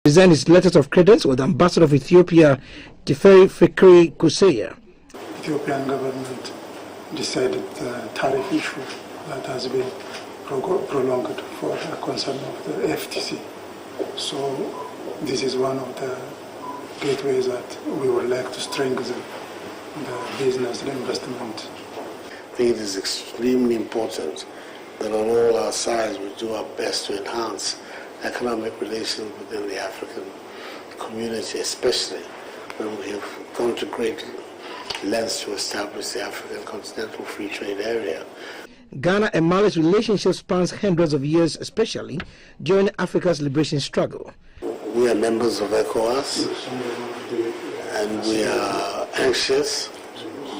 present his letters of credence with the Ambassador of Ethiopia, Teferi Fikri Kuseya. Ethiopian government decided the tariff issue that has been prolonged for the concern of the FTC. So this is one of the gateways that we would like to strengthen the business, the investment. I think it is extremely important that on all our sides we do our best to enhance economic relations within the African community, especially when we have gone to great lengths to establish the African Continental Free Trade Area. Ghana and Mali's relationship spans hundreds of years, especially during Africa's liberation struggle. We are members of ECOWAS, and we are anxious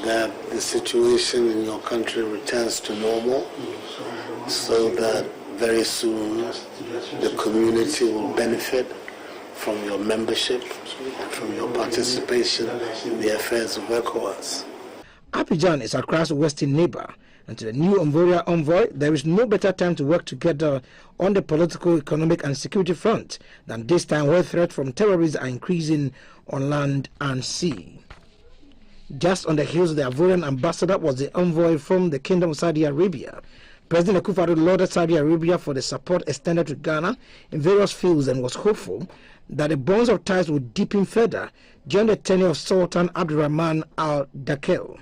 that the situation in your country returns to normal, so that very soon the community will benefit from your membership and from your participation in the affairs of ECOWAS. Abidjan is Accra's western neighbor, and to the new Envoria envoy, there is no better time to work together on the political, economic and security front than this time, where threats from terrorists are increasing on land and sea. Just on the heels of the Ivorian ambassador was the envoy from the Kingdom of Saudi Arabia. President Akufo-Addo lauded Saudi Arabia for the support extended to Ghana in various fields and was hopeful that the bonds of ties would deepen further during the tenure of Sultan Abdulrahman Al Dakhel.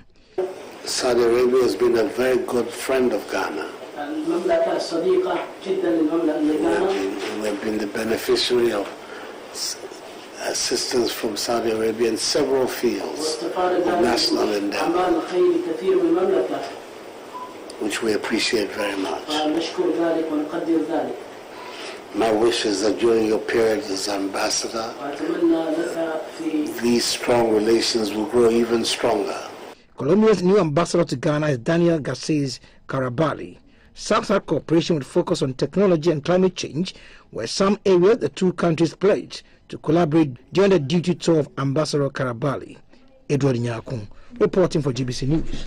Saudi Arabia has been a very good friend of Ghana. We've been the beneficiary of assistance from Saudi Arabia in several fields of national endeavor, which we appreciate very much. My wish is that during your period as ambassador, these strong relations will grow even stronger. Colombia's new ambassador to Ghana is Daniel Garces Carabali. South-South cooperation will focus on technology and climate change, where some areas the two countries pledged to collaborate during the duty tour of Ambassador Carabali. Edward Nyakun, reporting for GBC News.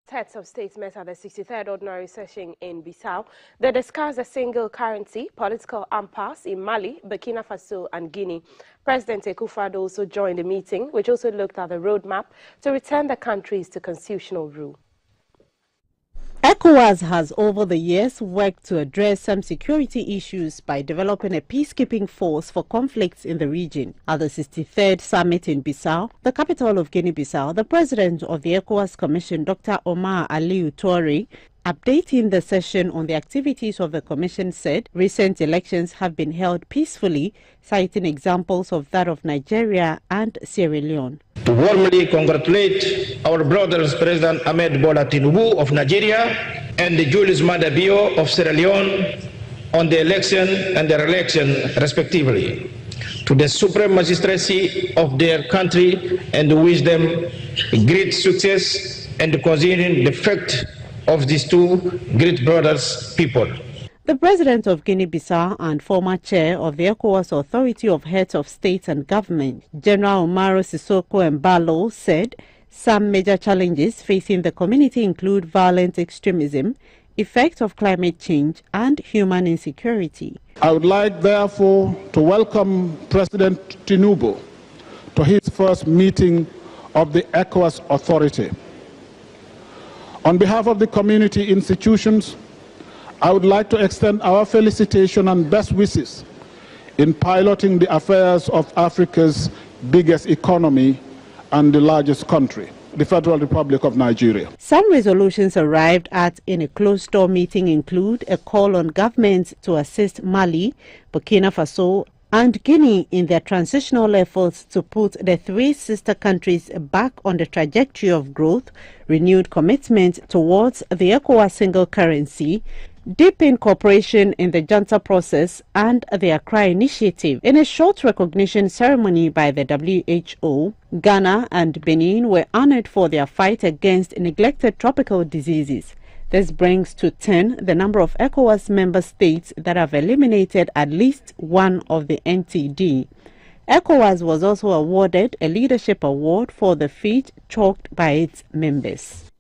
Heads of states met at the 63rd Ordinary Session in Bissau. They discussed a single currency, political impasse in Mali, Burkina Faso and Guinea. President Akufo-Addo also joined the meeting, which also looked at the roadmap to return the countries to constitutional rule. ECOWAS has over the years worked to address some security issues by developing a peacekeeping force for conflicts in the region. At the 63rd summit in Bissau, the capital of Guinea-Bissau, the president of the ECOWAS Commission, Dr. Omar Alieu Touray, updating the session on the activities of the Commission, said recent elections have been held peacefully, citing examples of that of Nigeria and Sierra Leone. To warmly congratulate our brothers President Ahmed Bola Tinubu of Nigeria and Julius Maada Bio of Sierra Leone on the election and their election respectively, to the supreme magistracy of their country, and wish them great success and considering the fact of these two great brothers people. The president of Guinea-Bissau and former chair of the ECOWAS Authority of Heads of State and Government, General Umaru Sissoko Embalo, said some major challenges facing the community include violent extremism, effect of climate change, and human insecurity. I would like, therefore, to welcome President Tinubu to his first meeting of the ECOWAS Authority. On behalf of the community institutions, I would like to extend our felicitation and best wishes in piloting the affairs of Africa's biggest economy and the largest country, the Federal Republic of Nigeria. Some resolutions arrived at in a closed-door meeting include a call on governments to assist Mali, Burkina Faso, and Guinea in their transitional efforts to put the three sister countries back on the trajectory of growth, renewed commitment towards the ECOWAS single currency, deepen cooperation in the Junta process, and the Accra Initiative. In a short recognition ceremony by the WHO, Ghana and Benin were honored for their fight against neglected tropical diseases. This brings to 10 the number of ECOWAS member states that have eliminated at least one of the NTD. ECOWAS was also awarded a leadership award for the feat chalked by its members.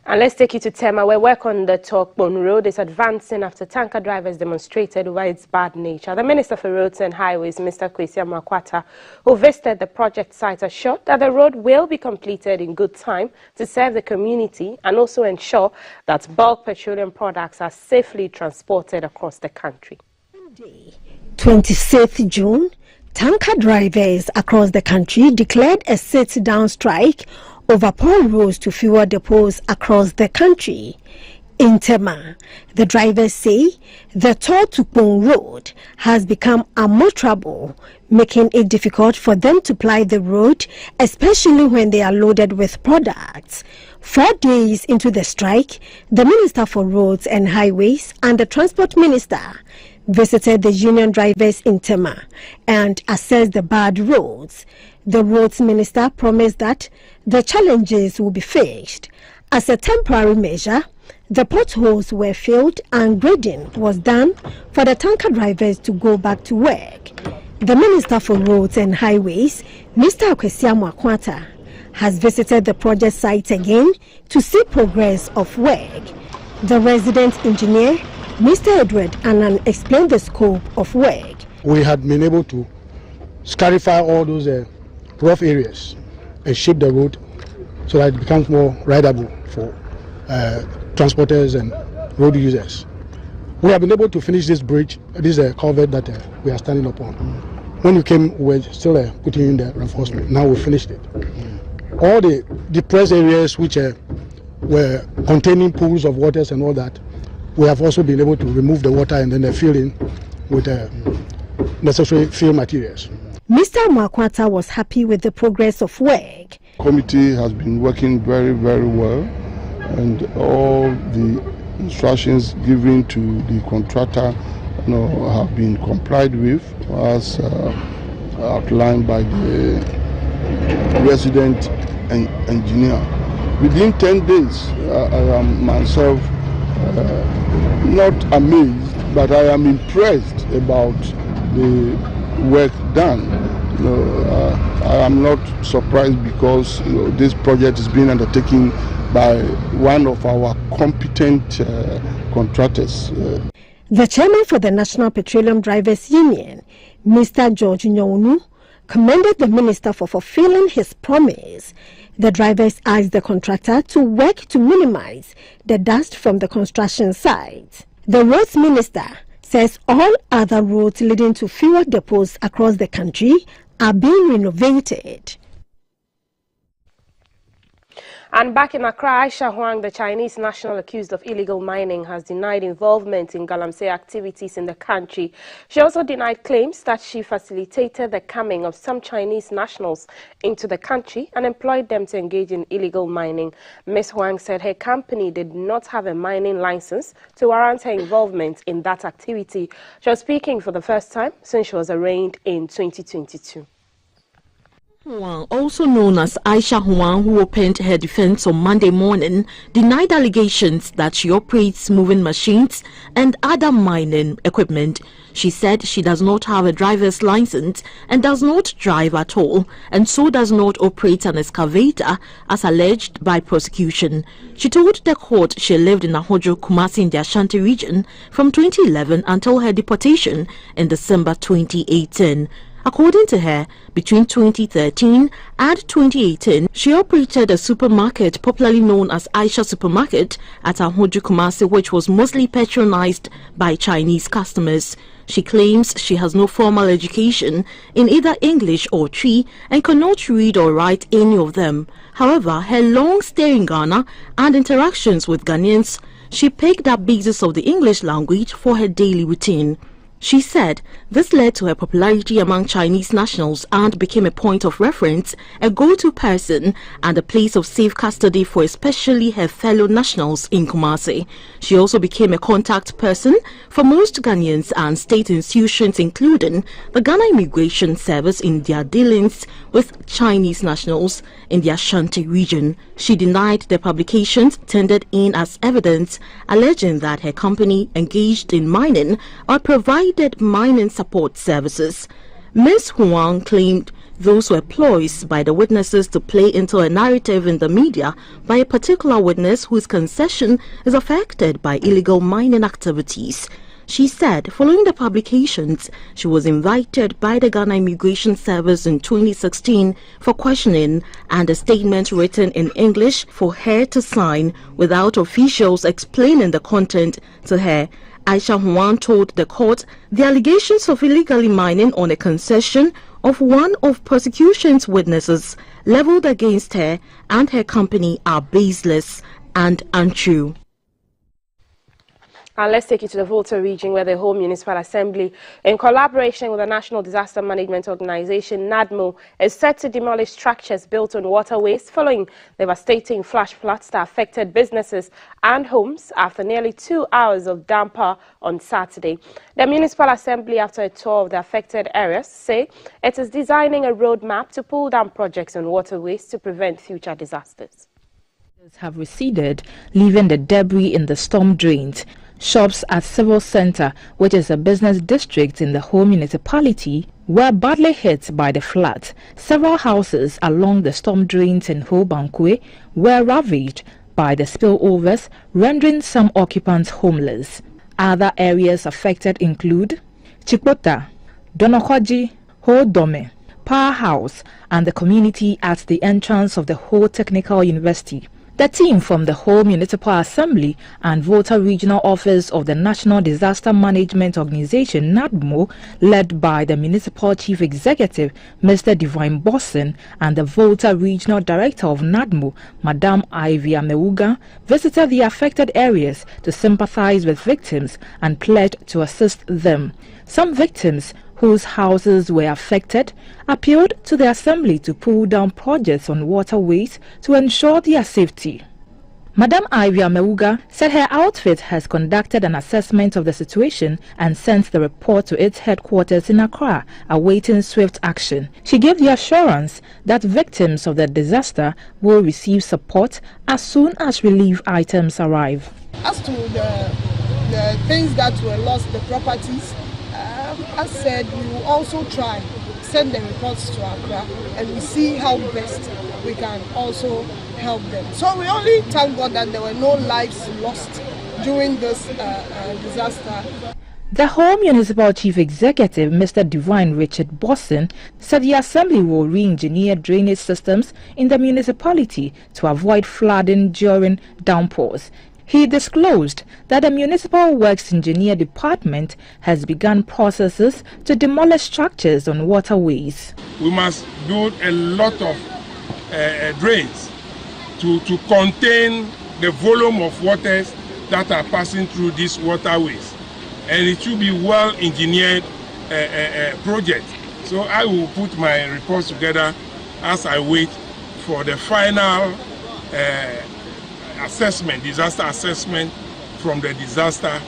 And let's take you to Tema, where work on the Tokbon Road is advancing after tanker drivers demonstrated over its bad nature. The Minister for Roads and Highways, Mr. Kwesi Amoah-Quatta, who visited the project site, assured that the road will be completed in good time to serve the community and also ensure that bulk petroleum products are safely transported across the country. 26th June, tanker drivers across the country declared a sit-down strike over poor roads to fuel depots across the country. In Tema, the drivers say the Tokbon Road has become unmotorable, making it difficult for them to ply the road, especially when they are loaded with products. 4 days into the strike, the Minister for Roads and Highways and the Transport Minister visited the union drivers in Tema and assessed the bad roads. The Roads Minister promised that the challenges will be fixed. As a temporary measure, the potholes were filled and grading was done for the tanker drivers to go back to work. The Minister for Roads and Highways, Mr. Kwesi Amoah-Quatta, has visited the project site again to see progress of work. The resident engineer, Mr. Edward Annan, explained the scope of work. We had been able to scarify all those rough areas and shape the road so that it becomes more rideable for transporters and road users. We have been able to finish this bridge, this culvert that we are standing upon. When you came, we were still putting in the reinforcement. Now we finished it. All the depressed areas which were containing pools of waters and all that, we have also been able to remove the water and then fill in with necessary fill materials. Mr. Amoah-Quatta was happy with the progress of work. The committee has been working very, very well, and all the instructions given to the contractor have been complied with as outlined by the resident engineer. Within 10 days, I am myself not amazed, but I am impressed about the work done. I am not surprised because this project is being undertaken by one of our competent contractors. The chairman for the National Petroleum Drivers Union, Mr. George Nyonu, commended the minister for fulfilling his promise. The drivers asked the contractor to work to minimize the dust from the construction site. The roads minister says all other roads leading to fuel depots across the country are being renovated. And back in Accra, Aisha Huang, the Chinese national accused of illegal mining, has denied involvement in Galamsey activities in the country. She also denied claims that she facilitated the coming of some Chinese nationals into the country and employed them to engage in illegal mining. Ms. Huang said her company did not have a mining license to warrant her involvement in that activity. She was speaking for the first time since she was arraigned in 2022. Huang, also known as Aisha Huang, who opened her defense on Monday morning, denied allegations that she operates moving machines and other mining equipment. She said she does not have a driver's license and does not drive at all, and so does not operate an excavator as alleged by prosecution. She told the court she lived in Ahojo, Kumasi in the Ashanti region from 2011 until her deportation in December 2018. According to her, between 2013 and 2018, she operated a supermarket popularly known as Aisha Supermarket at Ahojo, Kumasi, which was mostly patronized by Chinese customers. She claims she has no formal education in either English or Twi and cannot read or write any of them. However, her long stay in Ghana and interactions with Ghanaians, she picked up basics of the English language for her daily routine. She said this led to her popularity among Chinese nationals and became a point of reference, a go-to person, and a place of safe custody for especially her fellow nationals in Kumasi. She also became a contact person for most Ghanaians and state institutions, including the Ghana Immigration Service, in their dealings with Chinese nationals in the Ashanti region. She denied the publications tendered in as evidence, alleging that her company engaged in mining or provided mining support services. Ms. Huang claimed Those were ploys by the witnesses to play into a narrative in the media by a particular witness whose concession is affected by illegal mining activities. She said following the publications, she was invited by the Ghana Immigration Service in 2016 for questioning and a statement written in English for her to sign without officials explaining the content to her. Aisha Huang told the court the allegations of illegally mining on a concession of one of prosecution's witnesses leveled against her and her company are baseless and untrue. And let's take you to the Volta region, where the Ho Municipal Assembly, in collaboration with the National Disaster Management Organization, NADMO, is set to demolish structures built on waterways following devastating flash floods that affected businesses and homes after nearly 2 hours of downpour on Saturday. The Municipal Assembly, after a tour of the affected areas, say it is designing a roadmap to pull down projects on waterways to prevent future disasters. Have receded, leaving the debris in the storm drains. Shops at Civil Center, which is a business district in the Ho municipality, were badly hit by the flood. Several houses along the storm drains in Ho Bankwe were ravaged by the spillovers, rendering some occupants homeless. Other areas affected include Chipota, Donokwaji, Ho Dome, Power House, and the community at the entrance of the Ho Technical University. The team from the Ho Municipal Assembly and Volta Regional Office of the National Disaster Management Organization, NADMO, led by the Municipal Chief Executive, Mr. Divine Bosson, and the Volta Regional Director of NADMO, Madam Ivy Amewuga, visited the affected areas to sympathize with victims and pledged to assist them. Some victims whose houses were affected appealed to the Assembly to pull down projects on waterways to ensure their safety. Madam Ivy Amewuga said her outfit has conducted an assessment of the situation and sent the report to its headquarters in Accra, awaiting swift action. She gave the assurance that victims of the disaster will receive support as soon as relief items arrive. As to the things that were lost, the properties, as said, we will also try send the reports to Accra and we see how best we can also help them. So we only thank God that there were no lives lost during this disaster. The Ho Municipal Chief Executive, Mr. Divine Richard Bosson, said the Assembly will re-engineer drainage systems in the municipality to avoid flooding during downpours. He disclosed that the Municipal Works Engineer Department has begun processes to demolish structures on waterways. We must build a lot of drains to contain the volume of waters that are passing through these waterways. And it should be well-engineered project. So I will put my reports together as I wait for the final assessment, disaster assessment from the disaster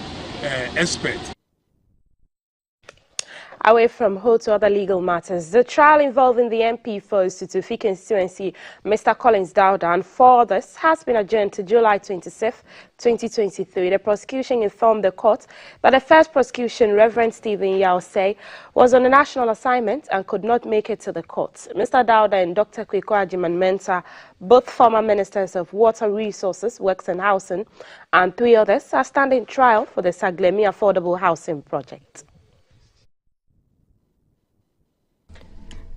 expert. Away from Ho to other legal matters, the trial involving the MP for Osutufi constituency, Mr. Collins Dauda, and 4 others has been adjourned to July 26, 2023. The prosecution informed the court that the first prosecution, Reverend Stephen Yaosei, was on a national assignment and could not make it to the court. Mr. Dauda and Dr. Kweko Ajiman-Mensah, both former ministers of Water Resources, Works and Housing, and 3 others are standing trial for the Saglemi Affordable Housing Project.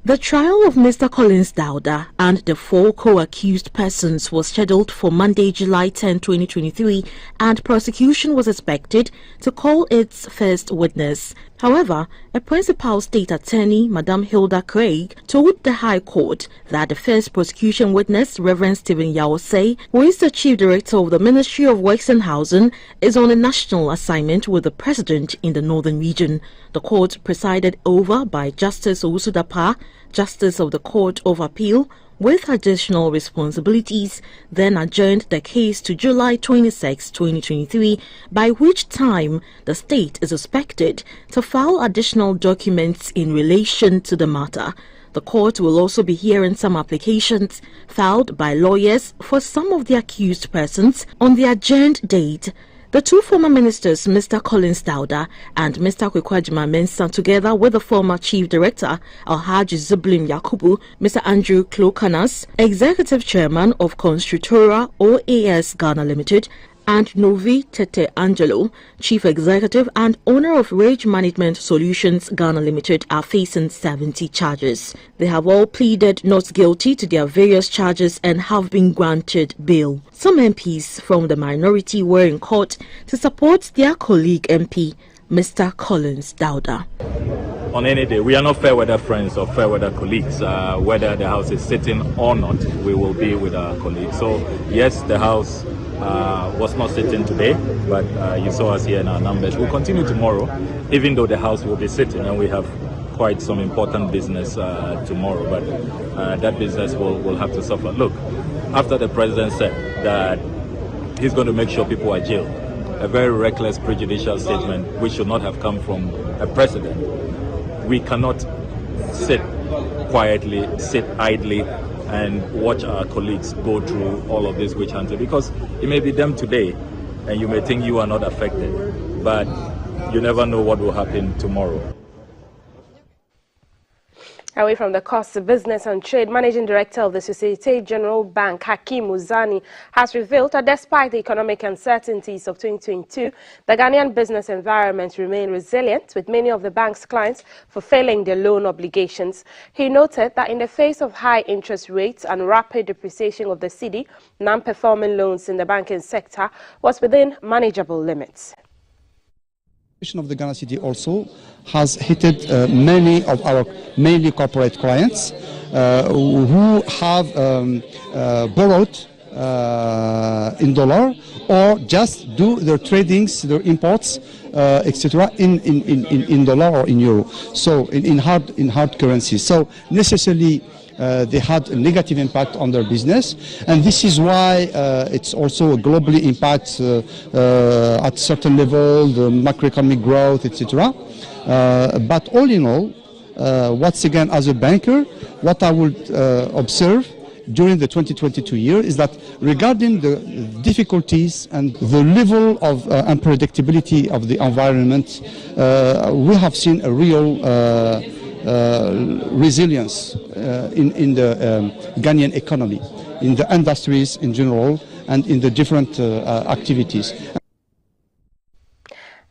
The trial of Mr. Collins Dauda and the 4 co-accused persons was scheduled for Monday, July 10, 2023, and prosecution was expected to call its first witness. However, a principal state attorney, Madam Hilda Craig, told the High Court that the first prosecution witness, Reverend Stephen Yaosei, who is the Chief Director of the Ministry of Works and Housing, is on a national assignment with the President in the Northern Region. The court, presided over by Justice Owusu Dapa, Justice of the Court of Appeal, with additional responsibilities, then adjourned the case to July 26, 2023, by which time the state is expected to file additional documents in relation to the matter. The court will also be hearing some applications filed by lawyers for some of the accused persons on the adjourned date. The two former ministers, Mr. Collins Dauda and Mr. Kwekwajima Mensah, together with the former Chief Director, Alhaji Zublim Yakubu, Mr. Andrew Klokanas, Executive Chairman of Constructora OAS Ghana Limited, and Novi Tete Angelo, Chief Executive and owner of Rage Management Solutions Ghana Limited, are facing 70 charges. They have all pleaded not guilty to their various charges and have been granted bail. Some MPs from the minority were in court to support their colleague MP, Mr. Collins Dauda. On any day, we are not fair weather friends or fair weather colleagues. Whether the House is sitting or not, we will be with our colleagues. So yes, the House was not sitting today, but you saw us here in our numbers. We'll continue tomorrow, even though the House will be sitting, and we have quite some important business tomorrow, but that business will have to suffer. Look, after the president said that he's going to make sure people are jailed, a very reckless, prejudicial statement which should not have come from a president. We cannot sit quietly, sit idly, and watch our colleagues go through all of this witch hunting, because it may be them today and you may think you are not affected, but you never know what will happen tomorrow. Away from the cost of business and trade, Managing Director of the Societe Generale Bank, Hakeem Uzani, has revealed that despite the economic uncertainties of 2022, the Ghanaian business environment remained resilient, with many of the bank's clients fulfilling their loan obligations. He noted that in the face of high interest rates and rapid depreciation of the cedi, non-performing loans in the banking sector was within manageable limits. Of the Ghana cedi also has hit many of our mainly corporate clients who have borrowed in dollar or just do their tradings, their imports, etc. in dollar or in euro. So in hard currency. So necessarily they had a negative impact on their business, and this is why it's also globally impacts at certain level the macroeconomic growth, etc. But all in all, once again, as a banker, what I would observe during the 2022 year is that regarding the difficulties and the level of unpredictability of the environment, we have seen a real resilience in the Ghanaian economy, in the industries in general, and in the different activities.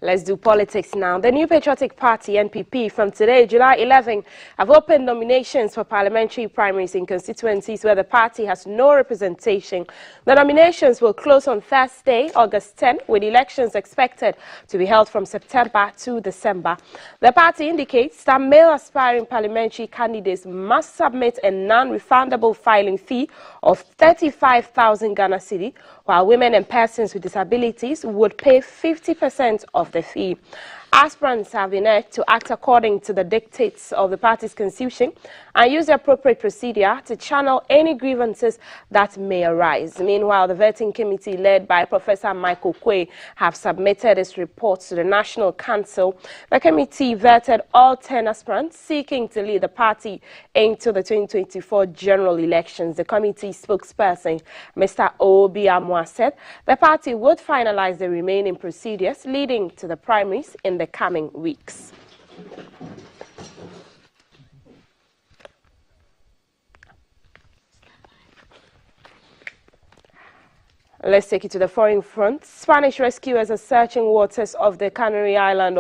Let's do politics now. The New Patriotic Party, NPP, from today, July 11, have opened nominations for parliamentary primaries in constituencies where the party has no representation. The nominations will close on Thursday, August 10, with elections expected to be held from September to December. The party indicates that male aspiring parliamentary candidates must submit a non-refundable filing fee of 35,000 Ghana cedi, while women and persons with disabilities would pay 50% of the fee. Aspirants have been urged to act according to the dictates of the party's constitution and use the appropriate procedure to channel any grievances that may arise. Meanwhile, the vetting committee led by Professor Michael Quay have submitted its reports to the National Council. The committee vetted all 10 aspirants seeking to lead the party into the 2024 general elections. The committee spokesperson, Mr. Obi Amwa, said the party would finalize the remaining procedures leading to the primaries in the coming weeks. Let's take it to the foreign front. Spanish rescuers are searching waters of the Canary Island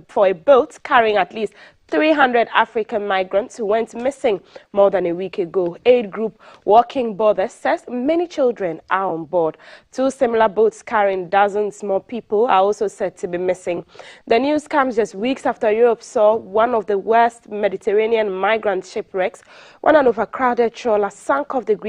for a boat carrying at least 300 African migrants who went missing more than a week ago. Aid group Walking Borders says many children are on board. Two similar boats carrying dozens more people are also said to be missing. The news comes just weeks after Europe saw one of the worst Mediterranean migrant shipwrecks when an overcrowded trawler sank off the Greek